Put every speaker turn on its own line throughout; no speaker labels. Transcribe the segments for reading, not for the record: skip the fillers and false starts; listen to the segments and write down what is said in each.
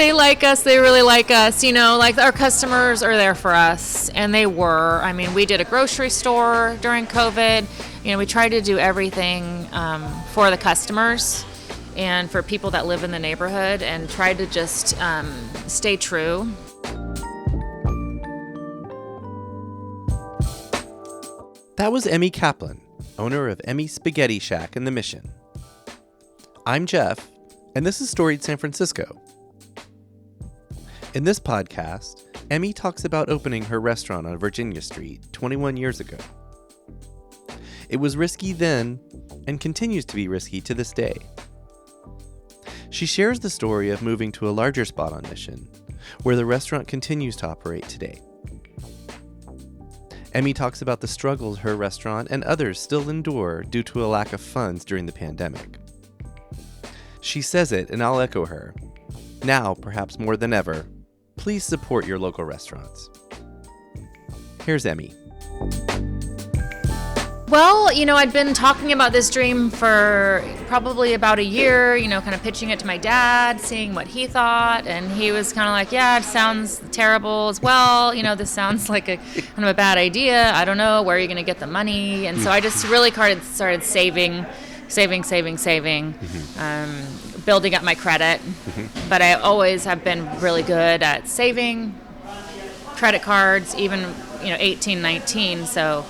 They like us. They really like us. Like our customers are there for us, and they were. I mean, we did a grocery store during COVID. We tried to do everything for the customers and for people that live in the neighborhood, and tried to just stay true.
That was Emmy Kaplan, owner of Emmy Spaghetti Shack in the Mission. I'm Jeff, and this is Storied San Francisco. In this podcast, Emmy talks about opening her restaurant on Virginia Street 21 years ago. It was risky then, and continues to be risky to this day. She shares the story of moving to a larger spot on Mission, where the restaurant continues to operate today. Emmy talks about the struggles her restaurant and others still endure due to a lack of funds during the pandemic. She says it, and I'll echo her. Now, perhaps more than ever, please support your local restaurants. Here's Emmy.
Well, I'd been talking about this dream for probably about a year, kind of pitching it to my dad, seeing what he thought, and he was kind of like, yeah, it sounds terrible as well. This sounds like a kind of a bad idea. I don't know, where are you going to get the money? And so I just really started saving, building up my credit. But I always have been really good at saving credit cards, even, 18, 19. So,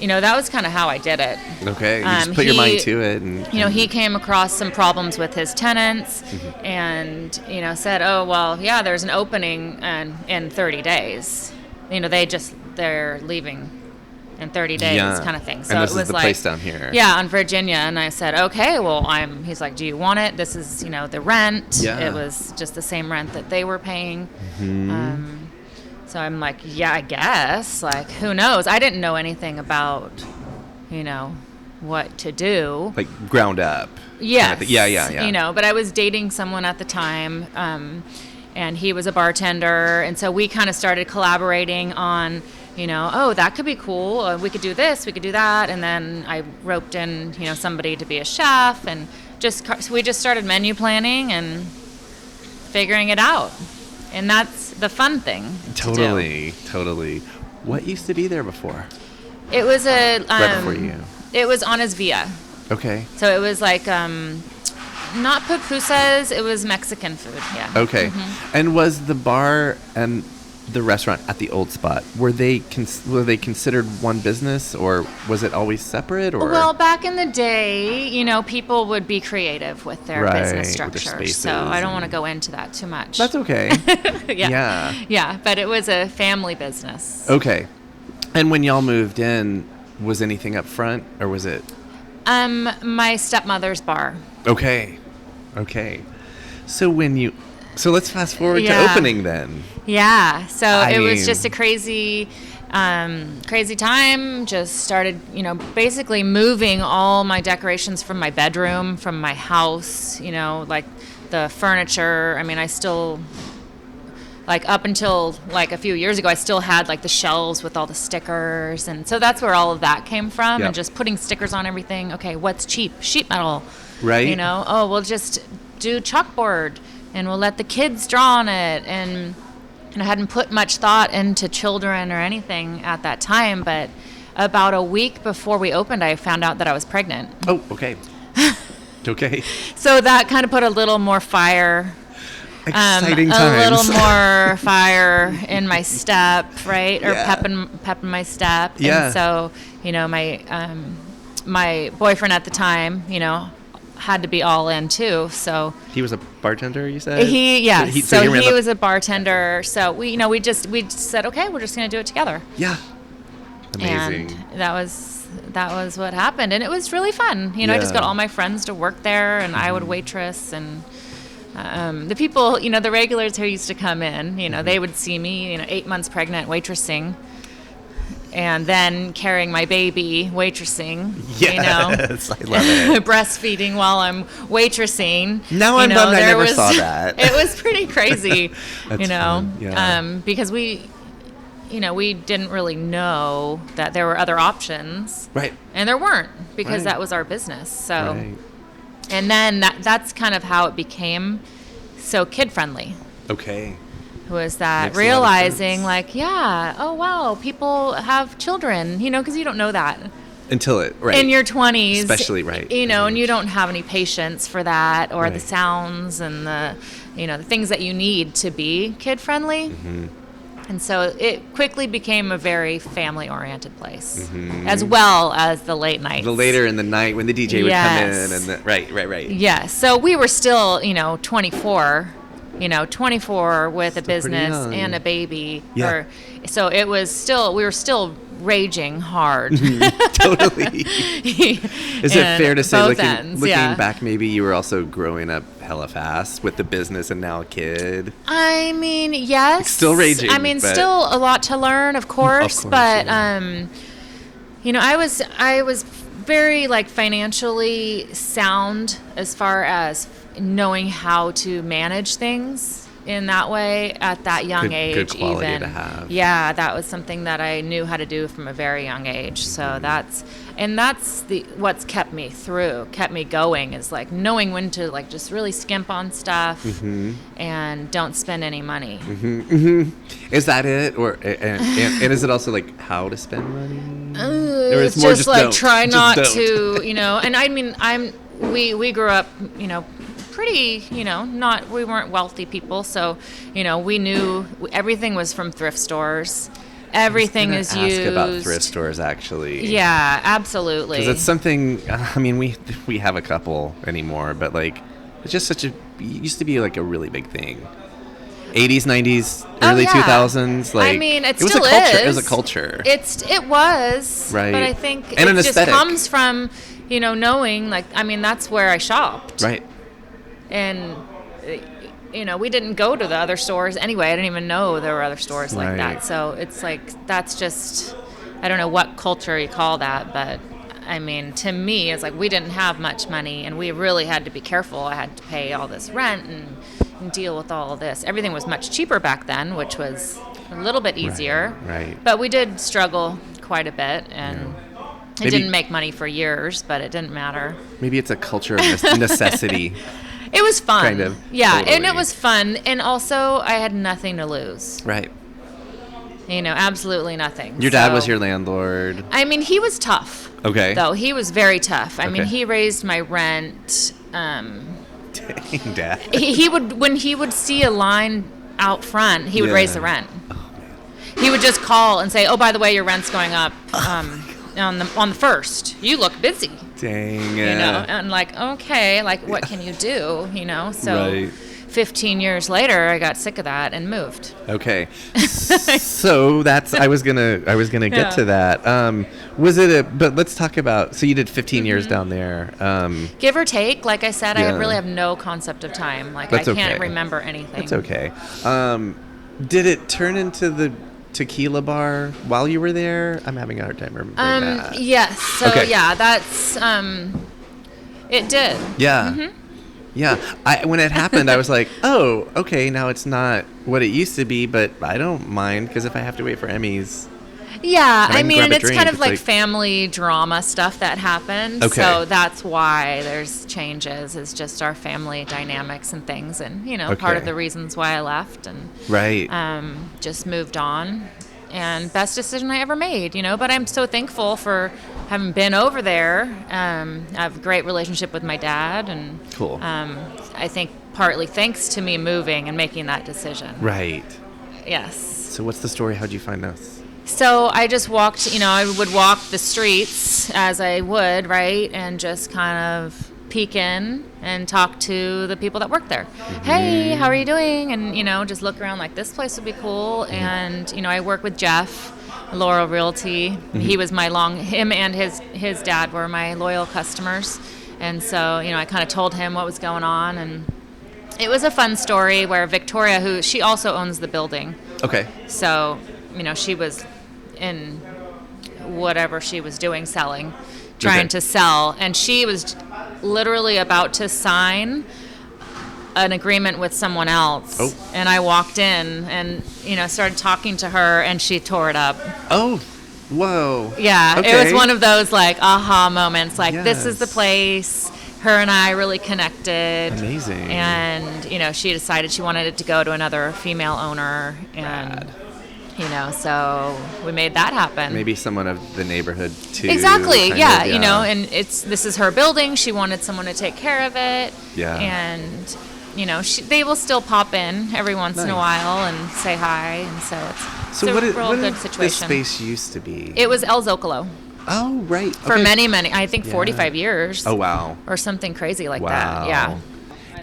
that was kind of how I did it.
Okay, you just put your mind to it. And
he came across some problems with his tenants and, said, oh, well, yeah, there's an opening in 30 days. They're leaving in 30 days kind of thing. So
and this
it was
is the
like,
place down here.
Yeah, on Virginia. And I said, okay, well, he's like, do you want it? This is, the rent.
Yeah.
It was just the same rent that they were paying. So I'm like, yeah, I guess. Like, who knows? I didn't know anything about, what to do.
Like ground up.
Yes.
Kind of yeah.
But I was dating someone at the time, and he was a bartender. And so we kind of started collaborating on, oh, that could be cool. We could do this, we could do that. And then I roped in, somebody to be a chef. And we just started menu planning and figuring it out. And that's the fun thing to do.
Totally. What used to be there before?
It was
right before you.
It was on his Villa.
Okay.
So it was like not pupusas, it was Mexican food. Yeah.
Okay. And was the bar and the restaurant at the old spot, were they considered one business, or was it always separate? Or
well, back in the day, people would be creative with their business structure. So I don't want to go into that too much.
That's okay.
Yeah, but it was a family business.
Okay. And when y'all moved in, was anything up front, or was it
my stepmother's bar?
Okay. So let's fast forward to opening then.
Yeah. So it was just a crazy time. Just started, basically moving all my decorations from my bedroom, from my house, like the furniture. I mean, I still, like up until like a few years ago, I still had like the shelves with all the stickers. And so that's where all of that came from.
Yep.
And just putting stickers on everything. Okay, what's cheap? Sheet metal.
Right.
Oh, we'll just do chalkboard. And we'll let the kids draw on it. And I hadn't put much thought into children or anything at that time. But about a week before we opened, I found out that I was pregnant.
Oh, okay. Okay.
So that kind of put a little more fire.
Exciting times.
A little more fire in my step, right? Or pep in my step.
Yeah.
And so, my boyfriend at the time, had to be all in too. So
he was a bartender, you said?
He was a bartender. So we said, okay, we're just going to do it together.
Yeah. Amazing.
And that was what happened. And it was really fun. I just got all my friends to work there, and I would waitress, and the people, the regulars who used to come in, they would see me, 8 months pregnant waitressing. And then carrying my baby, waitressing.
Yes, I love it.
Breastfeeding while I'm waitressing.
Now I'm bummed I never saw that.
It was pretty crazy,
fun. Yeah.
because we didn't really know that there were other options.
Right.
And there weren't, because that was our business. So, and then that's kind of how it became so kid-friendly.
Okay.
Was that
Makes a lot of
realizing
sense.
like, yeah, oh wow, people have children, because you don't know that
Until it, right.
in your 20s,
Especially, right.
and you don't have any patience for that or the
Right.
sounds and the things that you need to be kid friendly.
Mm-hmm.
And so it quickly became a very family oriented place, as well as the late nights.
The later in the night when the DJ would come in
Yes.
and right.
Yes. So we were still, 24, 24 with a
Still pretty
business
young.
and a baby.
Yeah.
So we were still raging hard.
Totally. Is it fair to say,
both
looking
ends, yeah.
back, maybe you were also growing up hella fast with the business and now a kid?
I mean, yes.
Still raging,
I mean,
but-
still a lot to learn, of course. But,
yeah.
I was very like financially sound as far as knowing how to manage things in that way at that young age.
Good quality
even
to have.
Yeah, that was something that I knew how to do from a very young age. So that's what's kept me going, is like knowing when to like just really skimp on stuff and don't spend any money.
Is that it, or and is it also like how to spend money? Or
It's
more
just like
don't.
try
Just
not
don't.
to, and I mean, we grew up, pretty, we weren't wealthy people. So, we knew everything was from thrift stores. Everything is used.
Ask about thrift stores, actually.
Yeah, absolutely.
Because it's something. I mean, we have a couple anymore, but like, it's just it used to be like a really big thing. 80s, 90s, early
yeah.
2000s. Like,
I mean, it
was
still
a culture.
is.
It was a culture.
It was.
Right.
But I think
And
it
an
just
aesthetic.
comes from, knowing, like, I mean, that's where I shopped.
Right.
And, we didn't go to the other stores anyway. I didn't even know there were other stores like
Right.
that. So it's like, that's just, I don't know what culture you call that, but I mean, to me, it's like we didn't have much money and we really had to be careful. I had to pay all this rent and deal with all of this. Everything was much cheaper back then, which was a little bit easier.
Right.
But we did struggle quite a bit, and
Maybe-
it didn't make money for years, but it didn't matter.
Maybe it's a culture of necessity.
It was fun.
Kind of.
Yeah, and
Totally.
it was fun. And also, I had nothing to lose.
Right.
Absolutely nothing.
Your dad
So-
was your landlord.
I mean, he was tough.
Okay.
Though he was very tough. I mean,
Okay.
he raised my rent.
Dang, Dad.
He would, when he would see a line out front, he would
Yeah.
raise the rent. He would just call and say, "Oh, by the way, your rent's going up on the 1st. You look busy."
Dang.
And like, okay, like what can you do? So
Right.
15 years later, I got sick of that and moved.
Okay. So that's I was gonna get
Yeah.
to that. But let's talk about, so you did 15 years down there.
Give or take, like I said, I
Yeah.
really have no concept of time. Like
That's
I can't
okay.
remember anything.
That's okay. Did it turn into the tequila bar while you were there? I'm having a hard time remembering that.
Yes. So
Okay.
yeah, that's it did.
Yeah.
Mm-hmm.
Yeah. When it happened, I was like, oh, okay, now it's not what it used to be, but I don't mind, because if I have to wait for Emmys.
Yeah,
And I
I
can
mean,
grab a
it's
drink,
kind of
it's
like
like-
family drama stuff that happened.
Okay.
So that's why there's changes. It's just our family dynamics and things, and part
Okay.
of the reasons why I left and
Right.
just moved on. And best decision I ever made, But I'm so thankful for having been over there. I have a great relationship with my dad, and
Cool.
I think partly thanks to me moving and making that decision.
Right.
Yes.
So what's the story? How'd you find us?
So I just walked, I would walk the streets as I would, right? And just kind of peek in and talk to the people that work there. Hey, how are you doing? And, just look around like, this place would be cool. And, I work with Jeff, Laurel Realty. He was him and his dad were my loyal customers. And so, I kind of told him what was going on. And it was a fun story where Victoria, she also owns the building.
Okay.
So, she was in whatever she was doing, trying
Okay.
to sell. And she was literally about to sign an agreement with someone else.
Oh.
And I walked in and, started talking to her, and she tore it up.
Oh, whoa.
Yeah,
Okay.
It was one of those, like, aha moments. Like, this is the
Yes.
place. her and I really connected.
Amazing.
And, you know, she decided she wanted it to go to another female owner. And,
Rad.
you know, so we made that happen.
Maybe someone of the neighborhood too.
Exactly.
kind
Yeah,
of,
you know, and this is her building. She wanted someone to take care of it.
Yeah.
And, you know, they will still pop in every once in a while and say hi. And so it's a real good situation.
This space used to be?
It was El Zocalo.
Oh, right.
For many, I think 45 years.
Oh, wow.
Or something crazy like
Wow.
that. Yeah.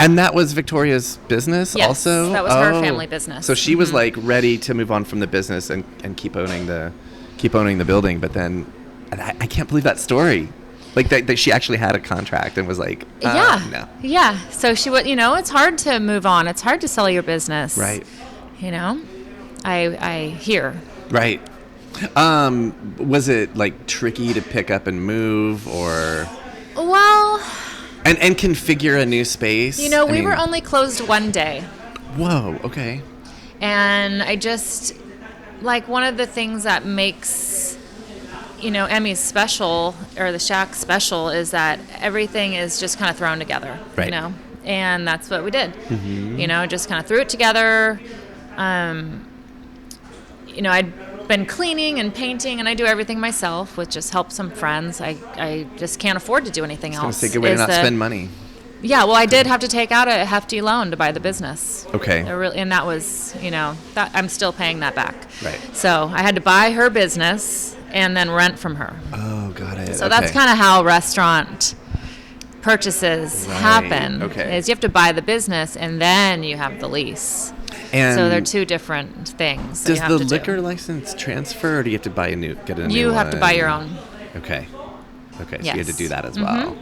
And that was Victoria's business
Yes,
also?
that was her family business.
So she was like ready to move on from the business and keep owning the building, but then I can't believe that story. Like that she actually had a contract and was like, no.
Yeah. So she would, you know, it's hard to move on. It's hard to sell your business.
Right.
You know, I hear.
Right. Was it like tricky to pick up and move or?
Well.
And configure a new space?
You know, we were only closed one day.
Whoa, okay.
And I just, like, one of the things that makes, you know, Emmy's special, or the Shack special, is that everything is just kind of thrown together,
right.
You know? And that's what we did.
Mm-hmm.
You know, just kind of threw it together. You know, I'd been cleaning and painting, and I do everything myself with just help some friends. I just can't afford to do anything else.
I was going to say, good way to not spend money.
Yeah, well, I did have to take out a hefty loan to buy the business.
Okay.
And that was, you know, that I'm still paying that back.
Right.
So I had to buy her business and then rent from her.
Oh, got it.
So that's kind of how restaurant purchases happen.
Okay.
Is you have to buy the business and then you have the lease.
And
so they're two different things.
Does the liquor license transfer, or do you have to get a new one?
You have to buy your own.
Okay. So
yes.
you had to do that as well.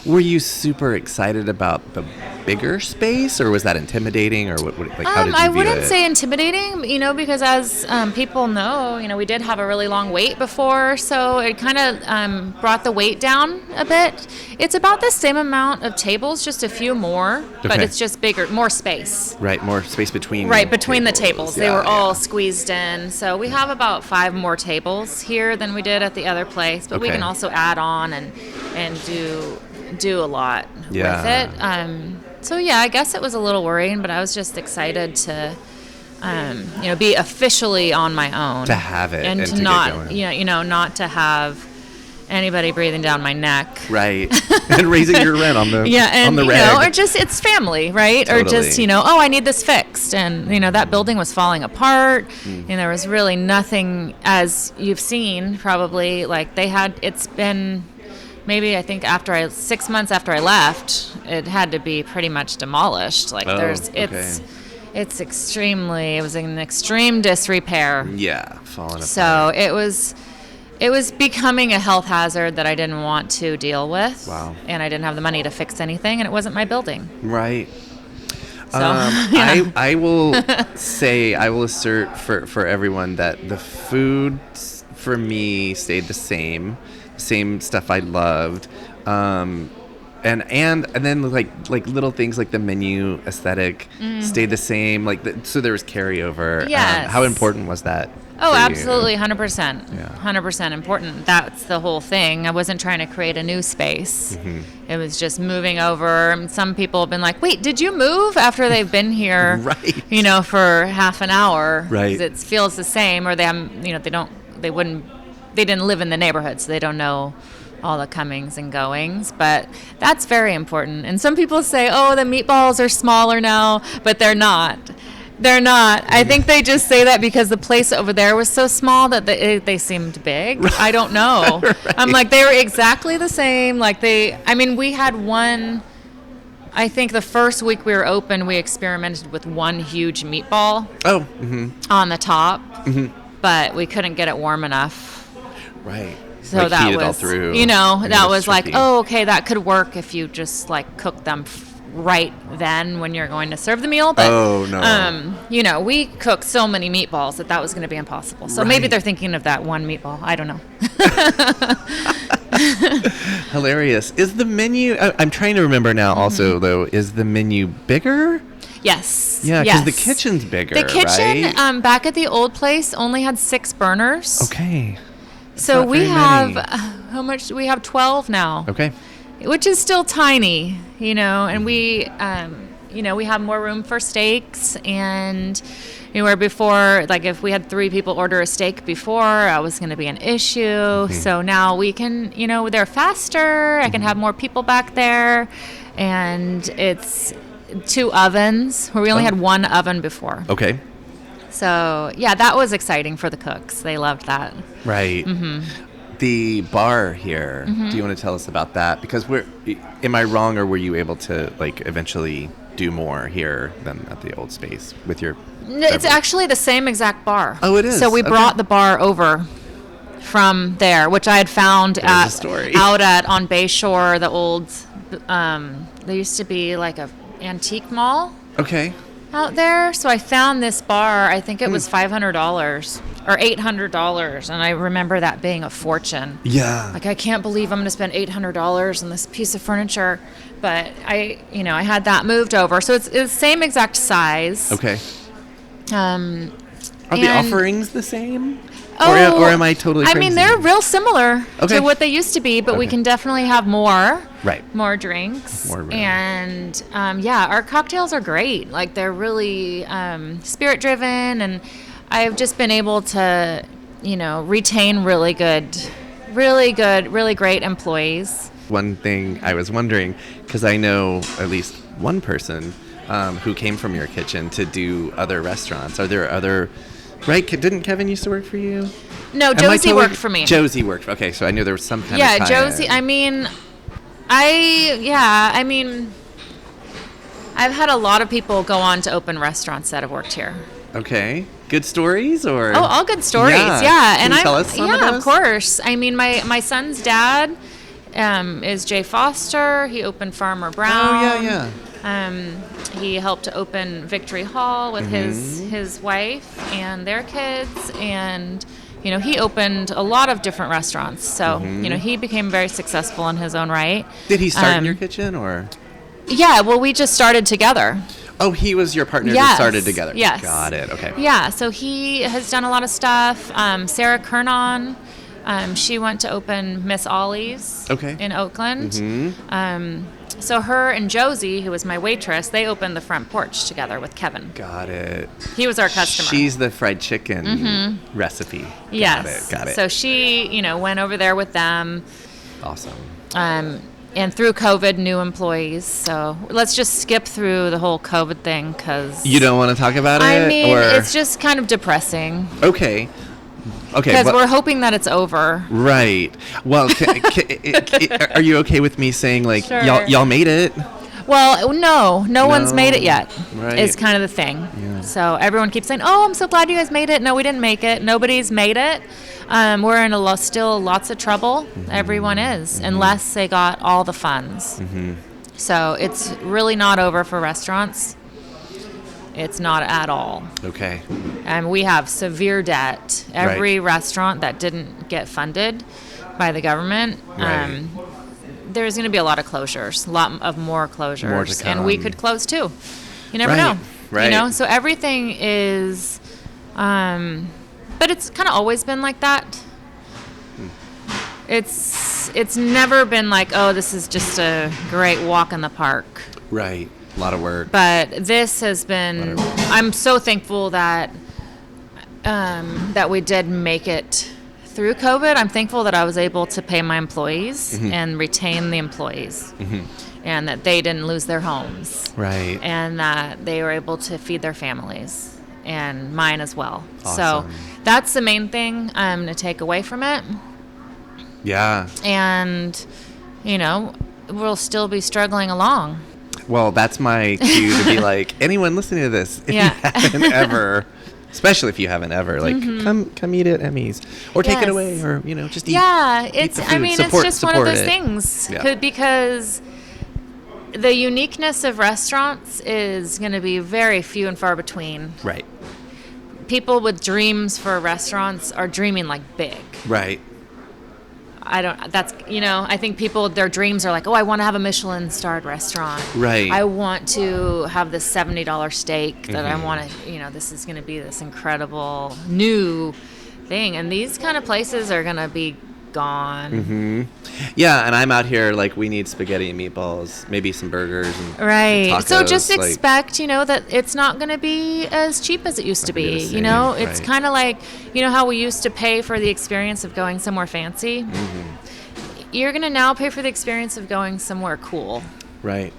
Were you super excited about the bigger space, or was that intimidating, or what like how did you
I
view
wouldn't
it?
say intimidating, you know, because as people know, you know, we did have a really long wait before, so it kind of brought the wait down a bit. It's about the same amount of tables, just a few more, but it's just bigger, more space.
Right, more space between.
Right, between the tables.
Yeah,
they were all squeezed in. So we have about 5 more tables here than we did at the other place, but we can also add on and do a lot with it. So yeah, I guess it was a little worrying, but I was just excited to, you know, be officially on my own.
To have it
and to not, you know, not to have anybody breathing down my neck.
Right. And raising your rent on the on the reg.
You know, or just it's family, right?
Totally.
Or just, you know, oh, I need this fixed, and you know that building was falling apart, and there was really nothing, as you've seen probably, like they had. It's been. Maybe I think 6 months after I left, it had to be pretty much demolished. Like it was in extreme disrepair.
Yeah, falling apart.
So it was becoming a health hazard that I didn't want to deal with.
Wow.
And I didn't have the money to fix anything, and it wasn't my building.
Right.
So, yeah.
I will say, I will assert for everyone that the food for me stayed the same stuff I loved, and then like little things like the menu aesthetic stayed the same. So there was carryover.
Yes.
How important was that?
Oh, absolutely, 100%.
Yeah.
100% important. That's the whole thing. I wasn't trying to create a new space. Mm-hmm. It was just moving over. And some people have been like, "Wait, did you move?" after they've been here,
right?
You know, for half an hour.
Right.
It feels the same, or they didn't live in the neighborhood, so they don't know all the comings and goings, but that's very important. And some people say, oh, the meatballs are smaller now, but they're not. They're not. I think they just say that because the place over there was so small that they seemed big. I don't know. Right. I'm like, they were exactly the same. We had one, I think the first week we were open, we experimented with one huge meatball on the top, but we couldn't get it warm enough.
Right.
So that was,
all through,
you know, that was
tricky.
like, oh, okay, that could work if you just like cook them right then when you're going to serve the meal. But, you know, we cooked so many meatballs that was going to be impossible. So maybe they're thinking of that one meatball. I don't know.
Hilarious. Is the menu, I'm trying to remember now also, though, is the menu bigger?
Yes.
Yeah, because the kitchen's bigger,
The kitchen,
right?
back at the old place, only had 6 burners.
Okay.
So we have, how much? We have 12 now.
Okay.
which is still tiny, and we, we have more room for steaks. And where before, like if we had 3 people order a steak before, that was going to be an issue. So now we can, they're faster. I can have more people back there. And it's 2 ovens, where we only had 1 oven before.
Okay.
So, yeah, that was exciting for the cooks. They loved that.
Right. The bar here, do you want to tell us about that? Because am I wrong, or were you able to like eventually do more here than at the old space with your...
It's actually the same exact bar.
Oh, it is?
So we brought the bar over from there, which I had found on Bayshore, the old, there used to be like a antique mall.
Okay.
Out there. So I found this bar. I think it was $500 or $800. And I remember that being a fortune.
Yeah.
Like, I can't believe I'm going to spend $800 on this piece of furniture. But I had that moved over. So it's the same exact size.
Okay. Are the offerings the same?
Oh,
or am I totally crazy?
I mean, they're real similar to what they used to be, but we can definitely have more.
Right.
More drinks.
More room.
And, our cocktails are great. Like, they're really spirit-driven, and I've just been able to, retain really great employees.
One thing I was wondering, because I know at least one person who came from your kitchen to do other restaurants. Are there other... Right? Didn't Kevin used to work for you?
No, Josie worked for me.
Josie worked. Okay, so I knew there was some kind of
tie-in. Josie. I mean, I've had a lot of people go on to open restaurants that have worked here.
Okay. Good stories, or?
Oh, all good stories. Yeah.
Can you tell us some of those?
Of course. I mean, my son's dad is Jay Foster. He opened Farmer Brown.
Oh, yeah.
He helped to open Victory Hall with his wife and their kids, and he opened a lot of different restaurants. So he became very successful in his own right.
Did he start in your kitchen, or?
Yeah, well, we just started together.
Oh, he was your partner that started together.
Yes.
Got it. Okay.
Yeah, so he has done a lot of stuff. Sarah Kernon, she went to open Miss Ollie's in Oakland. So her and Josie, who was my waitress, they opened the front porch together with Kevin.
Got it.
He was our customer.
She's the fried chicken recipe.
Yes.
Got it.
So she, went over there with them.
Awesome.
And through COVID, new employees. So let's just skip through the whole COVID thing, because...
You don't want to talk about it?
I mean, it's just kind of depressing.
Okay.
Because we're hoping that it's over.
Right. Well, are you okay with me saying, like,
sure.
y'all made it?
Well, no one's made it yet.
Right.
Is kind of the thing.
Yeah.
So everyone keeps saying, "Oh, I'm so glad you guys made it." No, we didn't make it. Nobody's made it. We're in still lots of trouble. Everyone is, unless they got all the funds. So it's really not over for restaurants. It's not at all.
Okay.
And we have severe debt. Every restaurant that didn't get funded by the government, there's going to be a lot to closures.
More to come.
And we could close too. You never know.
Right.
So everything is, but it's kind of always been like that. It's never been like, oh, this is just a great walk in the park.
Right. A lot of work.
But this has been, I'm so thankful that that we did make it through COVID. I'm thankful that I was able to pay my employees and retain the employees, and that they didn't lose their homes.
Right.
And that they were able to feed their families, and mine as well.
Awesome.
So that's the main thing to take away from it.
Yeah.
And, we'll still be struggling along.
Well, that's my cue to be like, anyone listening to this, if you haven't ever, especially if you haven't ever, like, come eat at Emmy's, or take it away, or just eat.
Yeah,
eat the food.
It's just one of those things, because the uniqueness of restaurants is going to be very few and far between.
Right.
People with dreams for restaurants are dreaming like big.
Right.
I think people, their dreams are like, oh, I want to have a Michelin-starred restaurant.
Right.
I want to have this $70 steak that I want to, this is going to be this incredible new thing. And these kind of places are going to be gone.
Mm-hmm. Yeah, and I'm out here like we need spaghetti and meatballs, maybe some burgers and
Right.
tacos,
So just
like,
expect, that it's not going to be as cheap as it used to be.
It's
It's kind of like, how we used to pay for the experience of going somewhere fancy.
Mm-hmm.
You're going to now pay for the experience of going somewhere cool.
Right.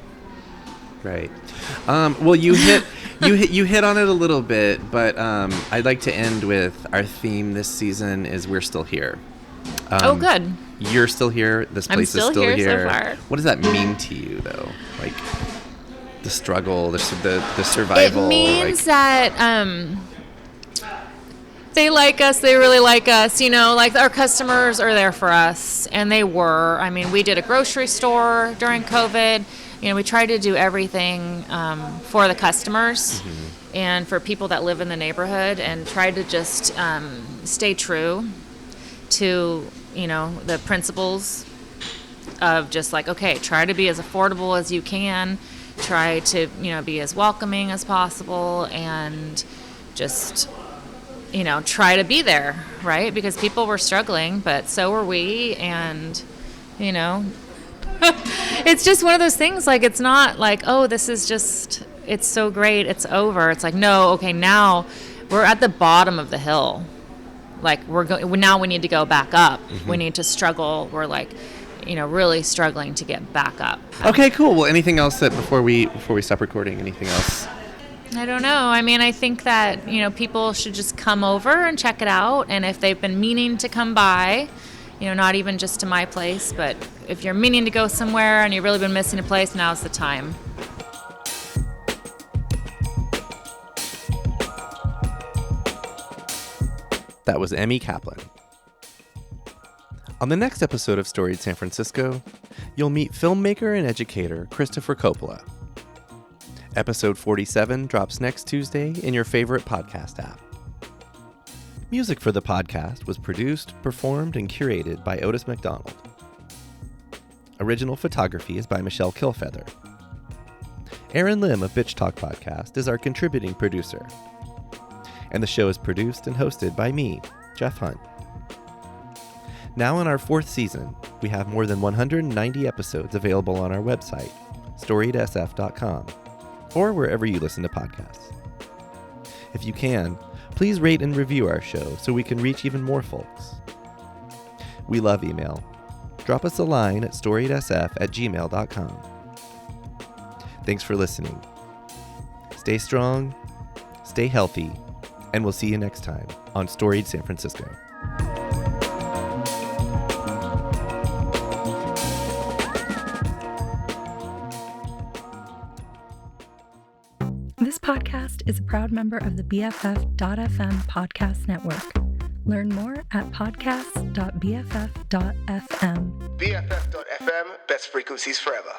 Well, you hit on it a little bit, but I'd like to end with our theme this season is we're still here.
Good.
You're still here. This place is still here.
So far.
What does that mean to you, though? Like the struggle, the survival.
It means that they like us. They really like us. Like our customers are there for us, and they were. I mean, we did a grocery store during COVID. We tried to do everything for the customers and for people that live in the neighborhood, and tried to just stay true to the principles of just like, okay, try to be as affordable as you can, try to be as welcoming as possible, and just try to be there, right? Because people were struggling, but so were we, and it's just one of those things, like, it's not like, oh, this is just, it's so great, it's over. It's like, no, okay, now we're at the bottom of the hill. Like, now we need to go back up. Mm-hmm. We need to struggle. We're like, really struggling to get back up.
Okay, cool. Well, anything else that before we stop recording, anything else?
I don't know. I mean, I think that, people should just come over and check it out. And if they've been meaning to come by, not even just to my place, but if you're meaning to go somewhere and you've really been missing a place, now's the time.
That was Emmy Kaplan. On the next episode of Storied San Francisco, you'll meet filmmaker and educator Christopher Coppola. Episode 47 drops next Tuesday in your favorite podcast app. Music for the podcast was produced, performed, and curated by Otis McDonald. Original photography is by Michelle Kilfeather. Aaron Lim of Bitch Talk Podcast is our contributing producer. And the show is produced and hosted by me, Jeff Hunt. Now in our 4th season, we have more than 190 episodes available on our website, storiedsf.com, or wherever you listen to podcasts. If you can, please rate and review our show so we can reach even more folks. We love email. Drop us a line at storiedsf@gmail.com. Thanks for listening. Stay strong, stay healthy, and we'll see you next time on Storied San Francisco.
This podcast is a proud member of the BFF.FM podcast network. Learn more at podcasts.bff.fm.
BFF.FM, best frequencies forever.